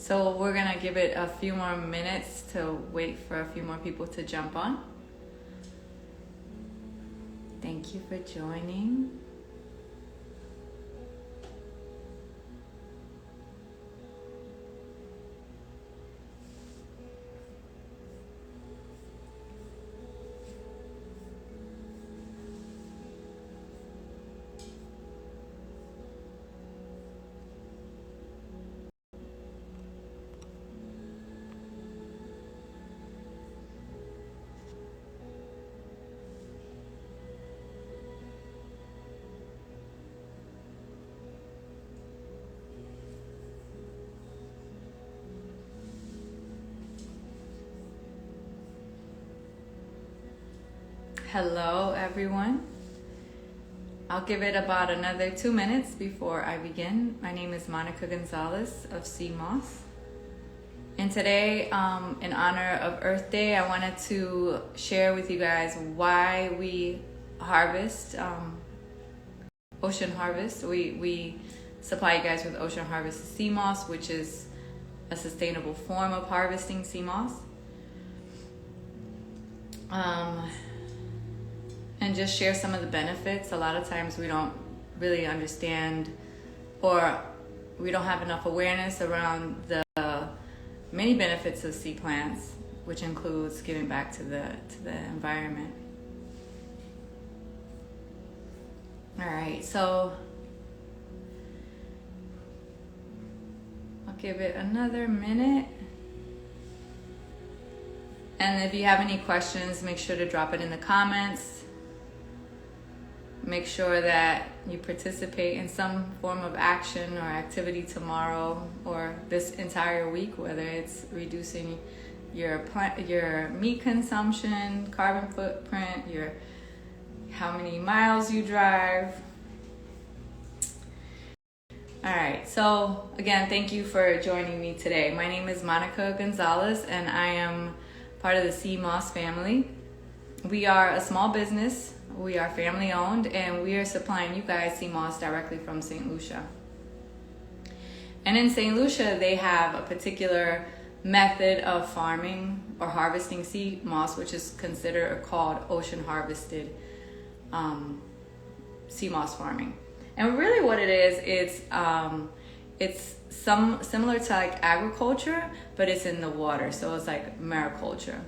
So we're gonna give it a few more minutes to wait for a few more people to jump on. Thank you for joining. Hello, everyone. I'll give it about another 2 minutes before I begin. My name is Monica Gonzalez of Cmos. And today, in honor of Earth Day, I wanted to share with you guys why we harvest, ocean harvest. We supply you guys with ocean harvest Cmos, which is a sustainable form of harvesting Cmos. And just share some of the benefits. A lot of times we don't really understand, or we don't have enough awareness around the many benefits of sea plants, which includes giving back to the environment. All right, so I'll give it another minute. And if you have any questions, make sure to drop it in the comments. Make sure that you participate in some form of action or activity tomorrow or this entire week, whether it's reducing your meat consumption, carbon footprint, how many miles you drive. All right, so again, thank you for joining me today. My name is Monica Gonzalez, and I am part of the Cmos family. We are a small business. We are family owned, and we are supplying you guys Cmos directly from St. Lucia. And in St. Lucia, they have a particular method of farming or harvesting Cmos, which is considered or called ocean harvested Cmos farming. And really what it is, it's similar to like agriculture, but it's in the water. So it's like mariculture.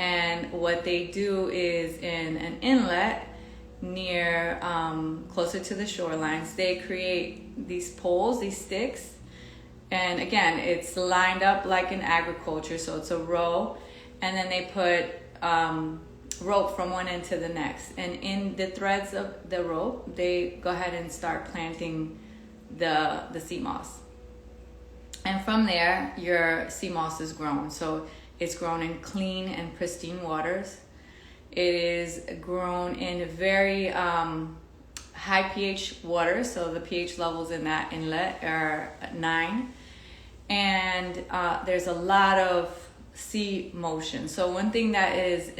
And what they do is in an inlet near, closer to the shorelines, they create these poles, these sticks. And again, it's lined up like in agriculture. So it's a row. And then they put rope from one end to the next. And in the threads of the rope, they go ahead and start planting the Cmos. And from there, your Cmos is grown. So it's grown in clean and pristine waters. It is grown in very high pH water, so the pH levels in that inlet are 9. And there's a lot of sea motion. So one thing that is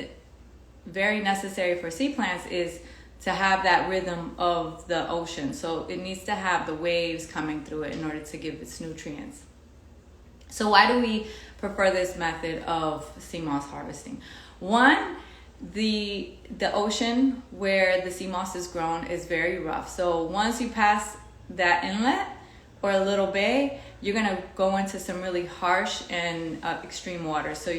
very necessary for sea plants is to have that rhythm of the ocean. So it needs to have the waves coming through it in order to give its nutrients. So why do we prefer this method of Cmos harvesting? One, the ocean where the Cmos is grown is very rough. So once you pass that inlet or a little bay, you're gonna go into some really harsh and extreme water. So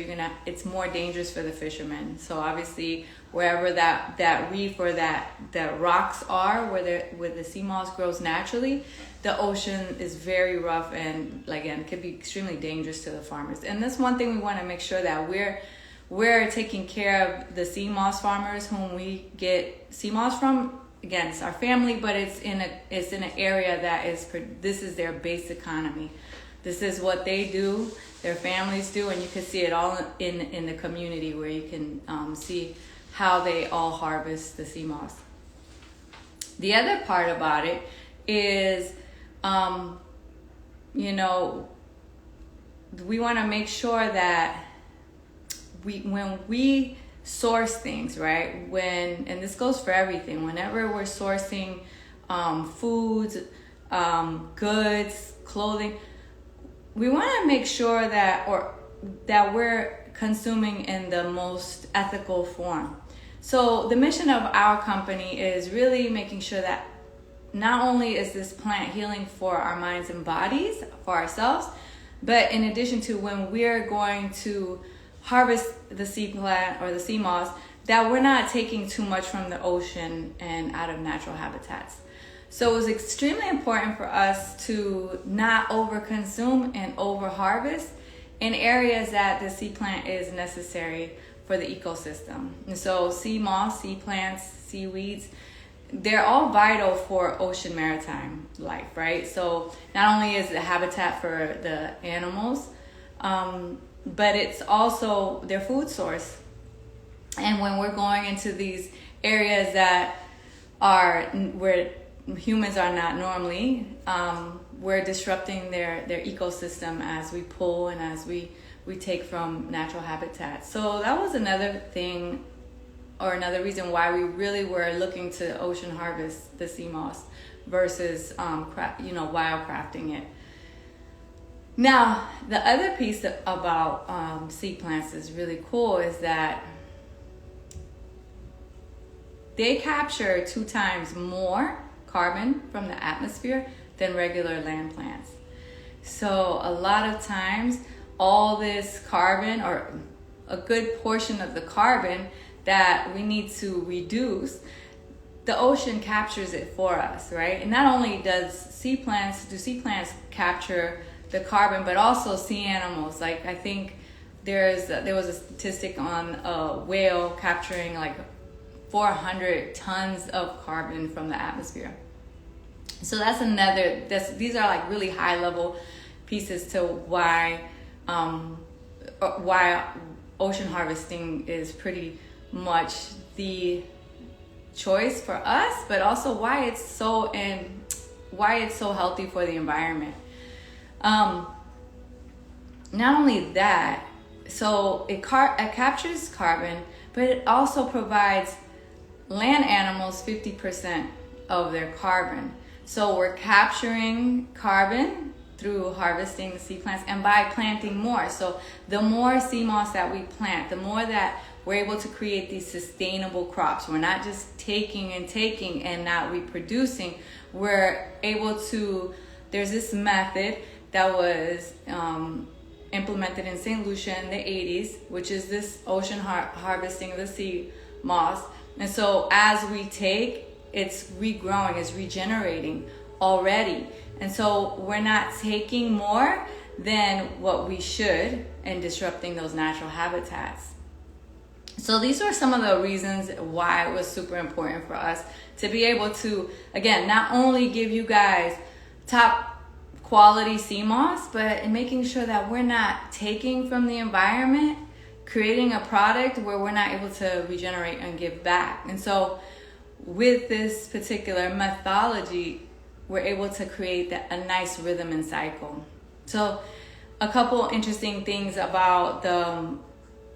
it's more dangerous for the fishermen. So obviously wherever that reef or that rocks are where the Cmos grows naturally, the ocean is very rough and again could be extremely dangerous to the farmers. And that's one thing we want to make sure that we're taking care of the Cmos farmers whom we get Cmos from. Again, it's our family, but it's in an area that this is their base economy. This is what they do, their families do, and you can see it all in the community where you can see how they all harvest the Cmos. The other part about it is, we want to make sure that when we source things, right? And this goes for everything. Whenever we're sourcing foods, goods, clothing, we want to make sure that we're consuming in the most ethical form. So the mission of our company is really making sure that not only is this plant healing for our minds and bodies, for ourselves, but in addition to when we're going to harvest the sea plant or the Cmos, that we're not taking too much from the ocean and out of natural habitats. So it was extremely important for us to not overconsume and overharvest in areas that the sea plant is necessary for the ecosystem. And so sea moss, sea plants, seaweeds, they're all vital for ocean maritime life, right? So not only is it a habitat for the animals, but it's also their food source. And when we're going into these areas that are where humans are not normally, we're disrupting their ecosystem as we pull and as we take from natural habitats. So that was another thing, or another reason why we really were looking to ocean harvest the Cmos versus wild crafting it. Now, the other piece about sea plants is really cool is that they capture 2 times more carbon from the atmosphere than regular land plants. So a lot of times, all this carbon, or a good portion of the carbon that we need to reduce, the ocean captures it for us, right? And not only do sea plants capture the carbon, but also sea animals. Like, I think there was a statistic on a whale capturing like 400 tons of carbon from the atmosphere. So these are like really high level pieces to why ocean harvesting is pretty much the choice for us, but also why it's so healthy for the environment. Not only that, so it captures carbon, but it also provides land animals 50% of their carbon. So we're capturing carbon through harvesting the sea plants and by planting more. So the more sea moss that we plant, the more that we're able to create these sustainable crops. We're not just taking and not reproducing. We're able to, there's this method that was implemented in Saint Lucia in the 80s, which is this ocean harvesting of the sea moss. And so as we take, it's regrowing, it's regenerating already. And so we're not taking more than what we should and disrupting those natural habitats. So these are some of the reasons why it was super important for us to be able to, again, not only give you guys top quality sea moss, but in making sure that we're not taking from the environment, creating a product where we're not able to regenerate and give back. And so with this particular methodology, we're able to create a nice rhythm and cycle. So a couple interesting things about the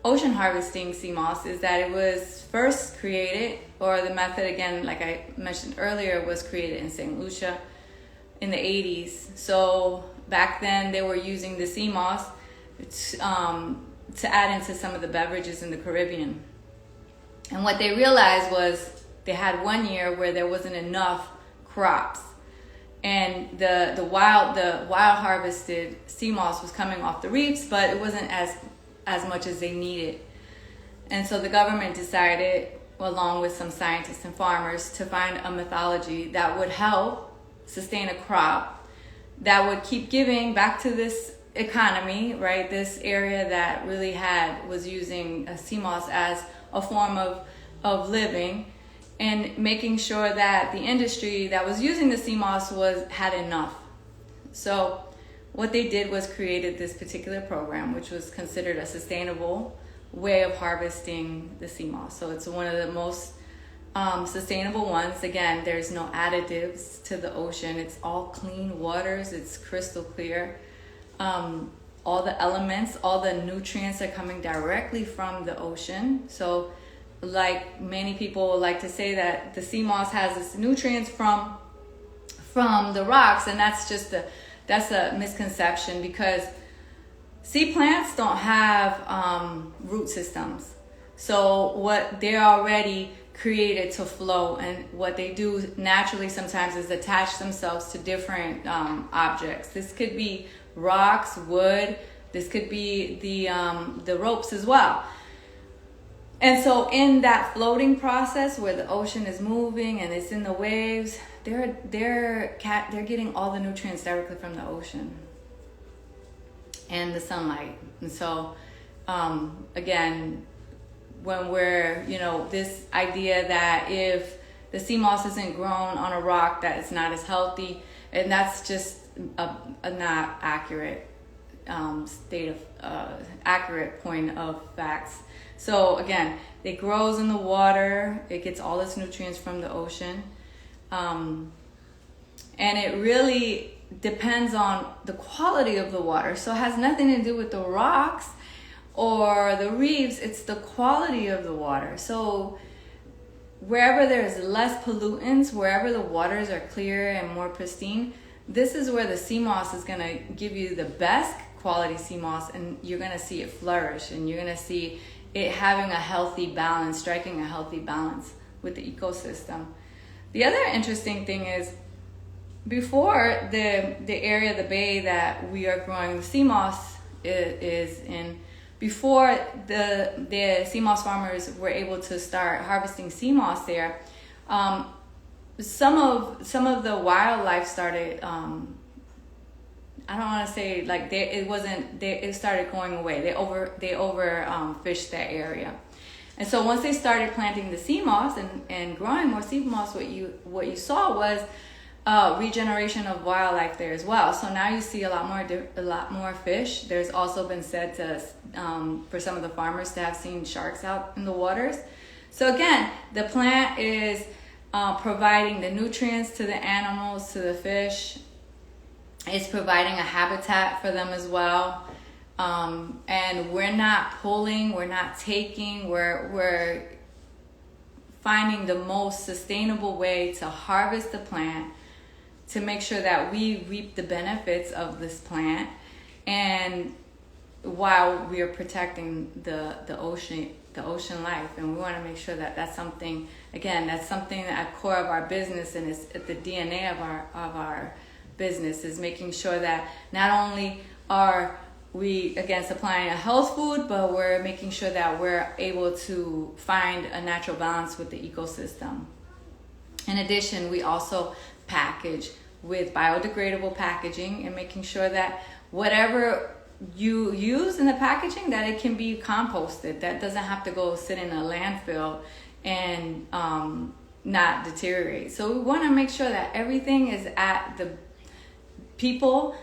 ocean harvesting sea moss is that it was first created, or the method, again, like I mentioned earlier, was created in St. Lucia in the 80s. So back then they were using the sea moss to add into some of the beverages in the Caribbean. And what they realized was they had one year where there wasn't enough crops, and the wild harvested sea moss was coming off the reefs, but it wasn't as much as they needed. And so the government decided, along with some scientists and farmers, to find a methodology that would help sustain a crop that would keep giving back to this economy, right? This area that really was using sea moss as a form of living, and making sure that the industry that was using the sea moss had enough. So what they did was created this particular program, which was considered a sustainable way of harvesting the sea moss. So it's one of the most sustainable ones. Again, there's no additives to the ocean. It's all clean waters. It's crystal clear. All the elements, all the nutrients are coming directly from the ocean. So like many people like to say that the sea moss has its nutrients from the rocks, and that's just that's a misconception, because sea plants don't have root systems. So what they're already created to flow, and what they do naturally sometimes is attach themselves to different objects. This could be rocks, wood. This could be the ropes as well. And so in that floating process where the ocean is moving and it's in the waves, they're getting all the nutrients directly from the ocean and the sunlight. And so again, when we're, this idea that if the sea moss isn't grown on a rock, that it's not as healthy, and that's just a not accurate accurate point of facts. So again, it grows in the water, it gets all its nutrients from the ocean, and it really depends on the quality of the water. So it has nothing to do with the rocks or the reefs, it's the quality of the water. So wherever there's less pollutants, wherever the waters are clear and more pristine, this is where the sea moss is going to give you the best quality sea moss, and you're going to see it flourish, and you're going to see it having a healthy balance, striking a healthy balance with the ecosystem. The other interesting thing is, before the area, the bay that we are growing the sea moss is in, before the sea moss farmers were able to start harvesting sea moss there, some of the wildlife started, I don't want to say like it started going away. They over fished that area. And so once they started planting the sea moss and growing more sea moss, what you saw was regeneration of wildlife there as well. So now you see a lot more fish. There's also been said to for some of the farmers to have seen sharks out in the waters. So again, the plant is providing the nutrients to the animals, to the fish. It's providing a habitat for them as well. And we're not pulling, we're not taking, we're finding the most sustainable way to harvest the plant, to make sure that we reap the benefits of this plant, and while we are protecting the ocean life. And we want to make sure that that's something at core of our business, and it's at the DNA of our business, is making sure that not only are we, again, supplying a health food, but we're making sure that we're able to find a natural balance with the ecosystem. In addition, we also package with biodegradable packaging, and making sure that whatever you use in the packaging, that it can be composted, that doesn't have to go sit in a landfill and not deteriorate. So we want to make sure that everything is at the people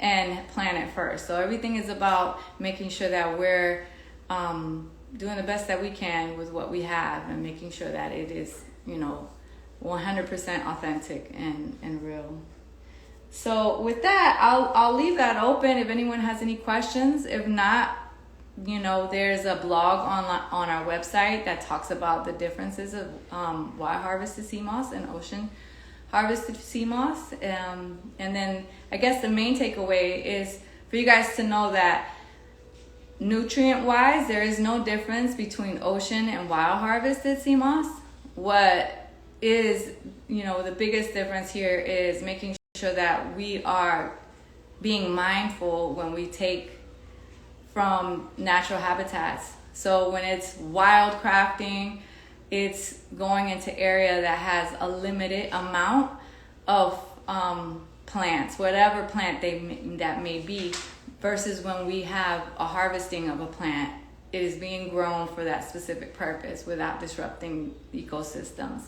and planet first. So everything is about making sure that we're doing the best that we can with what we have, and making sure that it is 100% authentic and real. So with that, I'll leave that open if anyone has any questions. If not, there's a blog on our website that talks about the differences of wild harvested sea moss and ocean harvested sea moss. And then I guess the main takeaway is for you guys to know that nutrient wise, there is no difference between ocean and wild harvested sea moss. What is, the biggest difference here is making sure that we are being mindful when we take from natural habitats. So when it's wild crafting, it's going into area that has a limited amount of plants, whatever plant that may be, versus when we have a harvesting of a plant, it is being grown for that specific purpose without disrupting ecosystems.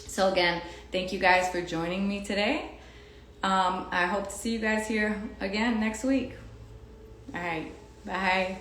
So again, thank you guys for joining me today. I hope to see you guys here again next week. All right, bye.